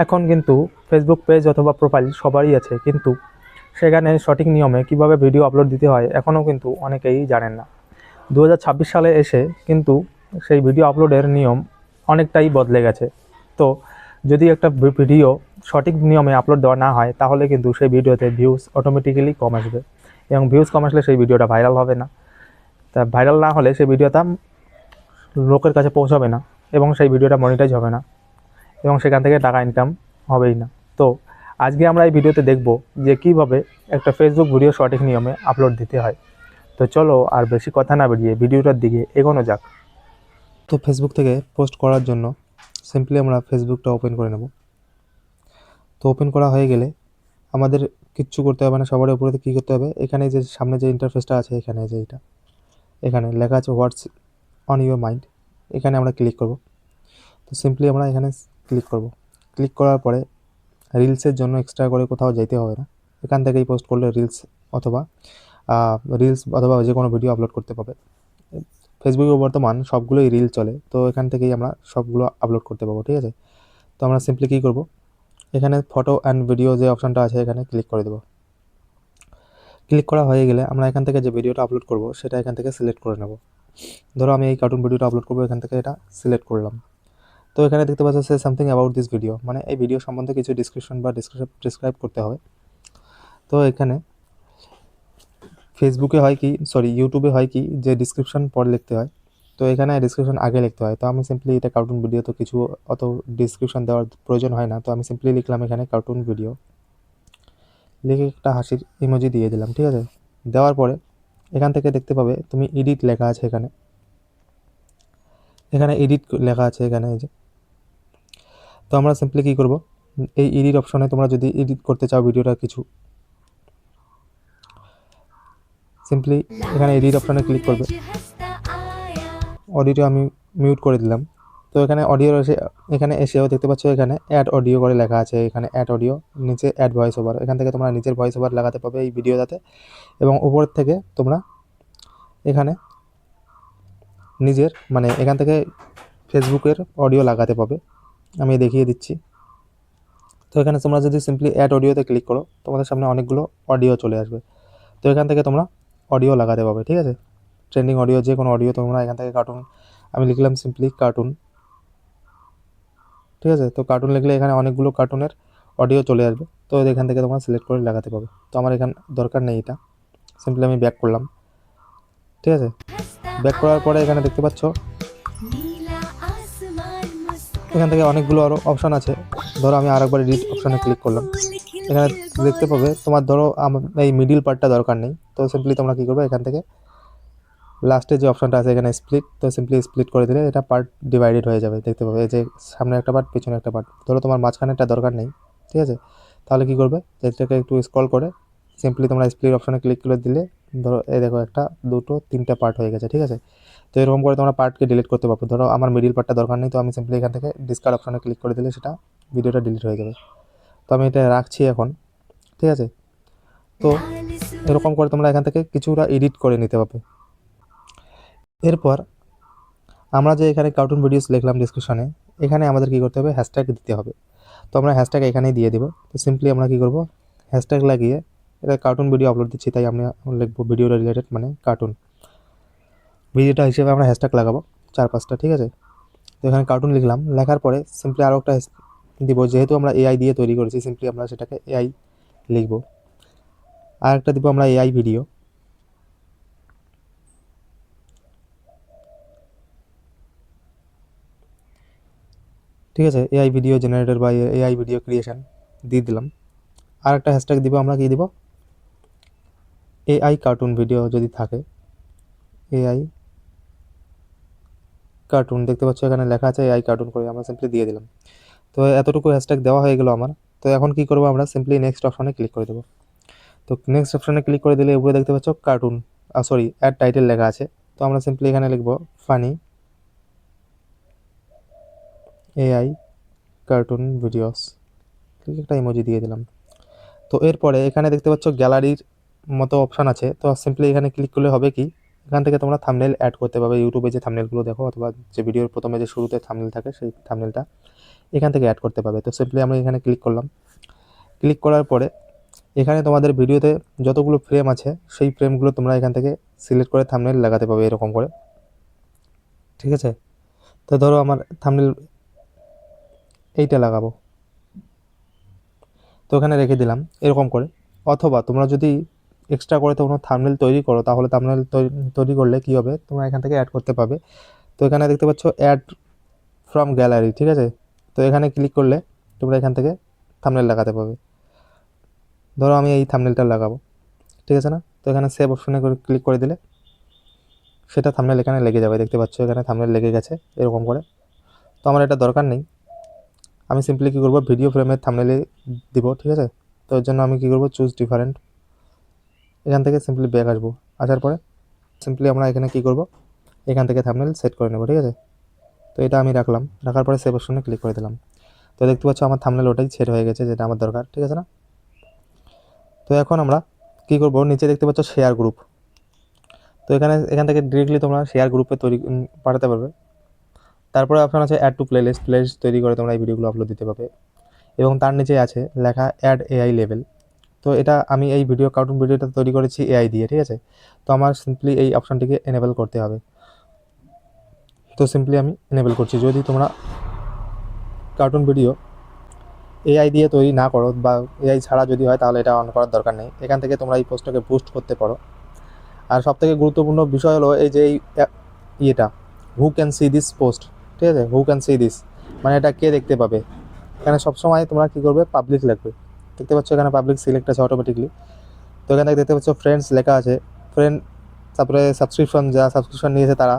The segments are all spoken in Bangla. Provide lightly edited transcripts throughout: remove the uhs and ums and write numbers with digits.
এখন কিন্তু ফেসবুক পেজ অথবা প্রোফাইল সবারই আছে, কিন্তু সেখানে সঠিক নিয়মে কিভাবে ভিডিও আপলোড দিতে হয় এখনও কিন্তু অনেকেই জানেন না। 2026 সালে এসে কিন্তু সেই ভিডিও আপলোডের নিয়ম অনেকটাই বদলে গেছে। তো যদি একটা ভিডিও সঠিক নিয়মে আপলোড দেওয়া না হয়, তাহলে কিন্তু সেই ভিডিওতে ভিউজ অটোমেটিক্যালি কম আসবে, এবং ভিউজ কম আসলে সেই ভিডিওটা ভাইরাল হবে না। তা ভাইরাল না হলে সেই ভিডিওটা লোকের কাছে পৌঁছাবে না, এবং সেই ভিডিওটা মনিটাইজ হবে না, এবং সেখান থেকে টাকা ইনকাম হবেই না। তো আজকে আমরা এই ভিডিওতে দেখব যে কীভাবে একটা ফেসবুক ভিডিও সঠিক নিয়মে আপলোড দিতে হয়। তো চলো আর বেশি কথা না বেরিয়ে ভিডিওটার দিকে এগোনো যাক। তো ফেসবুক থেকে পোস্ট করার জন্য সিম্পলি আমরা ফেসবুকটা ওপেন করে নেব। তো ওপেন করা হয়ে গেলে আমাদের কিচ্ছু করতে হবে না, সবার উপরে কী করতে হবে, এখানে যে সামনে যে ইন্টারফেসটা আছে, এখানে যে এখানে লেখা আছে হোয়াটস অন ইউর মাইন্ড, এখানে আমরা ক্লিক করব। তো সিম্পলি আমরা এখানে ক্লিক করব। ক্লিক করার পরে রিলসের জন্য এক্সট্রা করে কোথাও যেতে হবে না, এখান থেকেই পোস্ট করলে অথবা রিলস অথবা যে কোনো ভিডিও আপলোড করতে পারবে। ফেসবুকে বর্তমান সবগুলোই রিল চলে, তো এখান থেকেই আমরা সবগুলো আপলোড করতে পারবো, ঠিক আছে। তো আমরা সিম্পলি কী করব, এখানে ফটো অ্যান্ড ভিডিও যে অপশানটা আছে এখানে ক্লিক করে দেবো। ক্লিক করা হয়ে গেলে আমরা এখান থেকে যে ভিডিওটা আপলোড করব সেটা এখান থেকে সিলেক্ট করে নেব। ধরো আমি এই কার্টুন ভিডিওটা আপলোড করবো, এখান থেকে এটা সিলেক্ট করলাম। তো এখানে দেখতে পাচ্ছ say something about this video, মানে এই ভিডিও সম্বন্ধে কিছু ডিসক্রিপশন বা ডিসক্রাইব করতে হবে। তো এখানে ফেসবুকে হয় কি, ইউটিউবে হয় কি যে ডিসক্রিপশন পরে লিখতে হয়, তো এখানে ডিসক্রিপশন আগে লিখতে হয়। তো আমি সিম্পলি এটা কার্টুন ভিডিও, তো কিছু অত ডিসক্রিপশন দেওয়ার প্রয়োজন হয় না, তো আমি সিম্পলি লিখলাম এখানে কার্টুন ভিডিও, লিখে একটা হাসির ইমোজি দিয়ে দিলাম, ঠিক আছে। দেওয়ার পরে এখান থেকে দেখতে পাবে তুমি এডিট লেখা আছে, এখানে এডিট লেখা আছে এখানে, এই যে। তো আমরা সিম্পলি কী করব, এই এডিট অপশনে তোমরা যদি এডিট করতে চাও ভিডিওটা কিছু, সিম্পলি এখানে এডিট অপশনে ক্লিক করবে। অডিওটা আমি মিউট করে দিলাম। তো এখানে এখানে এসেও দেখতে পাচ্ছ এখানে অ্যাড অডিও করে লেখা আছে, এখানে অ্যাড অডিও, নিচে অ্যাড ভয়েস ওভার, এখান থেকে তোমরা নিজের ভয়েস ওভার লাগাতে পারবে এই ভিডিওটাতে, এবং উপর থেকে তোমরা এখানে নিজের এখান থেকে ফেসবুকের অডিও লাগাতে পাবে। আমি দেখিয়ে দিচ্ছি। তো এখানে তোমরা যদি সিম্পলি অ্যাড অডিওতে ক্লিক করো, তোমাদের সামনে অনেকগুলো অডিও চলে আসবে। তো এখান থেকে তোমরা অডিও লাগাতে পারবে, ঠিক আছে। ট্রেন্ডিং অডিও, যে কোনো অডিও তোমরা এখান থেকে কার্টুন, আমি লিখলাম সিম্পলি কার্টুন, ঠিক আছে। তো কার্টুন লিখলে এখানে অনেকগুলো কার্টুনের অডিও চলে আসবে, তো এখান থেকে তোমরা সিলেক্ট করে লাগাতে পারবে। তো আমার এখানে দরকার নেই এটা, সিম্পলি আমি ব্যাক করলাম, ঠিক আছে। ব্যাক করার পরে এখানে দেখতে পাচ্ছ এখান থেকে অনেকগুলো আরও অপশান আছে। ধরো আমি আরেকবার এডিট অপশানে ক্লিক করলাম, এখানে দেখতে পাবে তোমার ধরো এই মিডিল পার্টটা দরকার নেই, তো সিম্পলি তোমরা কী করবে, এখান থেকে লাস্টে যে অপশানটা আছে এখানে স্প্লিট, তো সিম্পলি স্প্লিট করে দিলে এটা পার্ট ডিভাইডেড হয়ে যাবে, দেখতে পাবে এই যে সামনে একটা পার্ট পিছনে একটা পার্ট। ধরো তোমার মাঝখানেরটা দরকার নেই, ঠিক আছে। তাহলে কী করবে, এটাকে একটু স্ক্রল করে সিম্পলি তোমরা স্প্লিট অপশানে ক্লিক করে দিলে ধরো এই দেখো একটা, দুটো, তিনটা পার্ট হয়ে গেছে, ঠিক আছে। তো এরকম করে তোমরা পার্টকে ডিলিট করতে পারবে। ধরো আমার মিডিল পার্টটা দরকার নেই, তো আমি সিম্পলি এখান থেকে ডিসকার্ড অপশানে ক্লিক করে দিলে সেটা ভিডিওটা ডিলিট হয়ে যাবে। তো আমি এটা রাখছি এখন, ঠিক আছে। তো এরকম করে তোমরা এখান থেকে কিছুটা এডিট করে নিতে পারবে। এরপর আমরা যে এখানে কার্টুন ভিডিওস লিখলাম ডিসক্রিপশনে, এখানে আমাদের কী করতে হবে, হ্যাশট্যাগ দিতে হবে। তো আমরা হ্যাশট্যাগ এখানেই দিয়ে দেবো। তো সিম্পলি আমরা কী করবো, হ্যাশট্যাগ লাগিয়ে, এটা কার্টুন ভিডিও আপলোড দিচ্ছি তাই আমরা লিখবো ভিডিওটা রিলেটেড কার্টুন ভিডিওটা হিসেবে আমরা হ্যাশট্যাগ লাগাবো 4-5টা, ঠিক আছে। তো এখানে কার্টুন লিখলাম, লেখার পরে সিম্পলি আরও একটা দিব, যেহেতু আমরা এআই দিয়ে তৈরি করেছি সিম্পলি আমরা সেটাকে এআই লিখব। আর একটা দিব আমরা এআই ভিডিও, ঠিক আছে। এআই ভিডিও জেনারেটর বা এআই ভিডিও ক্রিয়েশন দিয়ে দিলাম। আর একটা হ্যাশট্যাগ দিব, আমরা কী দিব, এআই কার্টুন ভিডিও যদি থাকে, এআই কার্টুন, দেখতে পাচ্ছ এখানে লেখা আছে এআই কার্টুন করে, আমরা সিম্পলি দিয়ে দিলাম। তো এতটুকু হ্যাশট্যাগ দেওয়া হয়ে গেল আমার। তো এখন কী করবো, আমরা সিম্পলি নেক্সট অপশানে ক্লিক করে দেবো। তো নেক্সট অপশানে ক্লিক করে দিলে উপরে দেখতে পাচ্ছ কার্টুন অ্যাড টাইটেল লেখা আছে। তো আমরা সিম্পলি এখানে লিখবো ফানি এআই কার্টুন ভিডিওস, একটা ইমোজি দিয়ে দিলাম। তো এরপরে এখানে দেখতে পাচ্ছ গ্যালারির মতো অপশান আছে, তো সিম্পলি এখানে ক্লিক করলে হবে কি, এখান থেকে তোমরা থাম্বনেল অ্যাড করতে পারবে। ইউটিউবে যে থাম্বনেলগুলো দেখো, অথবা যে ভিডিওর প্রথমে যে শুরুতে থাম্বনেল থাকে সেই থাম্বনেলটা এখান থেকে অ্যাড করতে পারবে। তো সিম্পলি আমি এখানে ক্লিক করলাম। ক্লিক করার পরে এখানে তোমাদের ভিডিওতে যতগুলো ফ্রেম আছে সেই ফ্রেমগুলো তোমরা এখান থেকে সিলেক্ট করে থাম্বনেল লাগাতে পারবে এরকম করে, ঠিক আছে। তো ধরো আমার থাম্বনেল এইটা লাগাবো, তো ওখানে রেখে দিলাম এরকম করে। অথবা তোমরা যদি এক্সট্রা করে কোনো থাম্বনেল তৈরি করো, তাহলে থাম্বনেল তৈরি করলে কী হবে, তোমরা এখান থেকে অ্যাড করতে পারবে। তো এখানে দেখতে পাচ্ছ অ্যাড ফ্রম গ্যালারি, ঠিক আছে। তো এখানে ক্লিক করলে তোমরা এখান থেকে থাম্বনেল লাগাতে পারবে। ধরো আমি এই থাম্বনেলটা লাগাবো, ঠিক আছে না। তো এখানে সেভ অপশনে ক্লিক করে দিলে সেটা থাম্বনেল এখানে লেগে যাবে। দেখতে পাচ্ছ এখানে থাম্বনেল লেগে গেছে এরকম করে। তো আমার এটা দরকার নেই, আমি সিম্পলি কী করবো, ভিডিও ফ্রেমের থাম্বনেলে দিব, ঠিক আছে। তো এর জন্য আমি কী করবো, চুজ ডিফারেন্ট, এখান থেকে সিম্পলি ব্যাক আসবো। আসার পরে সিম্পলি আমরা এখানে কী করবো, এখান থেকে থাম্বনেল সেট করে নেবো, ঠিক আছে। তো এটা আমি রাখলাম, রাখার পরে সেভ অপশনে ক্লিক করে দিলাম। তো দেখতে পাচ্ছ আমার থাম্বনেল ওটাই সেট হয়ে গেছে, যেটা আমার দরকার, ঠিক আছে না। তো এখন আমরা কী করবো, নিচে দেখতে পাচ্ছ শেয়ার গ্রুপ। তো এখান থেকে ডিরেক্টলি তোমরা শেয়ার গ্রুপে পাঠাতে পারবে। তারপরে অপশন আছে অ্যাড টু প্লেলিস্ট তৈরি করে তোমরা এই ভিডিওগুলো আপলোড দিতে পারবে। এবং তার নিচে আছে লেখা অ্যাড এআই লেভেল। তো এটা আমি এই কার্টুন ভিডিওটা তৈরি করেছি এআই দিয়ে, ঠিক আছে। তো আমার সিম্পলি এই অপশনটিকে এনেবল করতে হবে। তো সিম্পলি আমি এনেবল করছি। যদি তোমরা কার্টুন ভিডিও এআই দিয়ে তৈরি না করো বা এআই ছাড়া যদি হয়, তাহলে এটা অন করার দরকার নেই। এখান থেকে তোমরা এই পোস্টটাকে বুস্ট করতে পারো। আর সবথেকে গুরুত্বপূর্ণ বিষয় হলো এই যে ইয়েটা, who can see this post, ঠিক আছে। হু ক্যান সি দিস মানে এটা কে দেখতে পাবে। এখানে সবসময় তোমরা কী করবে, পাবলিক লিখবে। দেখতে পাচ্ছ এখানে পাবলিক সিলেক্ট আছে অটোমেটিকলি। তো এখানে দেখতে পাচ্ছ ফ্রেন্ডস লেখা আছে, ফ্রেন্ড, তারপরে সাবস্ক্রিপশন নিয়েছে তারা,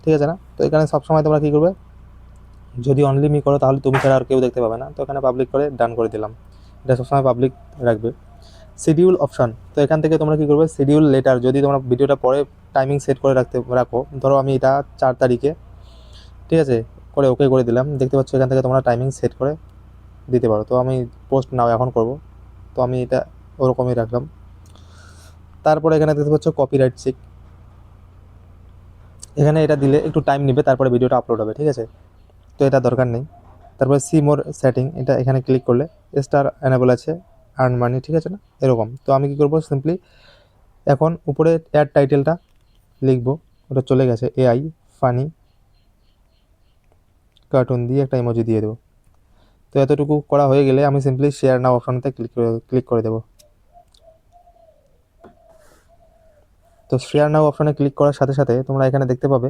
ঠিক আছে না। তো এখানে সবসময় তোমরা কী করবে, যদি অনলি মি করো তাহলে তুমি ছাড়া আর কেউ দেখতে পাবে না। তো এখানে পাবলিক করে ডান করে দিলাম, এটা সবসময় পাবলিক রাখবে। শিডিউল অপশন, তো এখান থেকে তোমরা কী করবে, শিডিউল লেটার, যদি তোমরা ভিডিওটা পরে টাইমিং সেট করে রাখো, ধরো আমি এটা 4 তারিখে, ঠিক আছে, করে ওকে করে দিলাম। দেখতে পাচ্ছ এখান থেকে তোমরা টাইমিং সেট করে দিতে পারো। তো আমি পোস্ট নাও এখন করব, তো আমি এটা ওরকমই রাখলাম। তারপরে এখানে দেখতে পাচ্ছ কপিরাইট চেক, এখানে এটা দিলে একটু টাইম নেবে, তারপরে ভিডিওটা আপলোড হবে, ঠিক আছে। তো এটা দরকার নেই। তারপরে সি মোর সেটিং, এটা এখানে ক্লিক করলে স্টার এনেবল আছে, আর্ন মানি, ঠিক আছে না, এরকম। তো আমি কী করবো, সিম্পলি এখন উপরে অ্যাড টাইটেলটা লিখবো, ওটা চলে গেছে, এআই ফানি কার্টুন দিয়ে একটা ইমোজি দিয়ে দেবো। তো এতটুকু করা হয়ে গেলে আমি সিম্পলি শেয়ার নাও অপশনতে ক্লিক করে দেবো। তো শেয়ার নাও অপশনে ক্লিক করার সাথে সাথে তোমরা এখানে দেখতে পাবে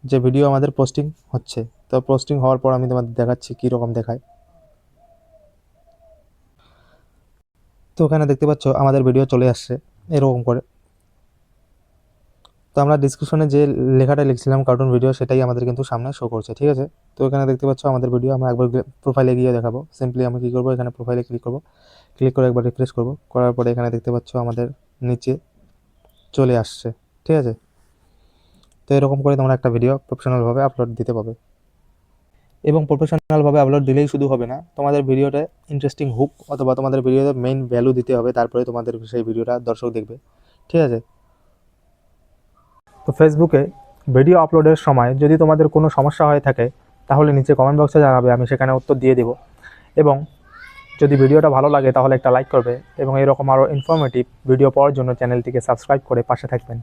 যে ভিডিও আমাদের পোস্টিং হচ্ছে। তো পোস্টিং হওয়ার পর আমি তোমাদের দেখাচ্ছি কীরকম দেখায়। তো ওখানে দেখতে পাচ্ছ আমাদের ভিডিও চলে আসছে এরকম করে। তো আমরা ডিসক্রিপশনে যে লেখাটা লিখছিলাম কার্টুন ভিডিও, সেটাই আমাদের কিন্তু সামনে শো করছে, ঠিক আছে। তো এখানে দেখতে পাচ্ছ আমাদের ভিডিও, আমরা একবার প্রোফাইলে গিয়ে দেখাবো। সিম্পলি আমি কী করবো, এখানে প্রোফাইলে ক্লিক করবো, ক্লিক করে একবার রিফ্রেশ করবো, করার পরে এখানে দেখতে পাচ্ছ আমাদের নিচে চলে আসছে, ঠিক আছে। তো এরকম করে তোমরা একটা ভিডিও প্রফেশনালভাবে আপলোড দিতে পারবে। এবং প্রফেশনালভাবে আপলোড দিলেই শুধু হবে না, তোমাদের ভিডিওটা ইন্টারেস্টিং হুক অথবা তোমাদের ভিডিওতে মেইন ভ্যালু দিতে হবে, তারপরে তোমাদের সেই ভিডিওটা দর্শক দেখবে, ঠিক আছে। তো ফেসবুকে ভিডিও আপলোডের সময় যদি তোমাদের কোনো সমস্যা হয়ে থাকে, তাহলে নিচে কমেন্ট বক্সে জানাবে, আমি সেখানে উত্তর দিয়ে দেব। এবং যদি ভিডিওটা ভালো লাগে তাহলে একটা লাইক করবে, এবং এরকম আরও ইনফরমেটিভ ভিডিও পাওয়ার জন্য চ্যানেলটিকে সাবস্ক্রাইব করে পাশে থাকবেন।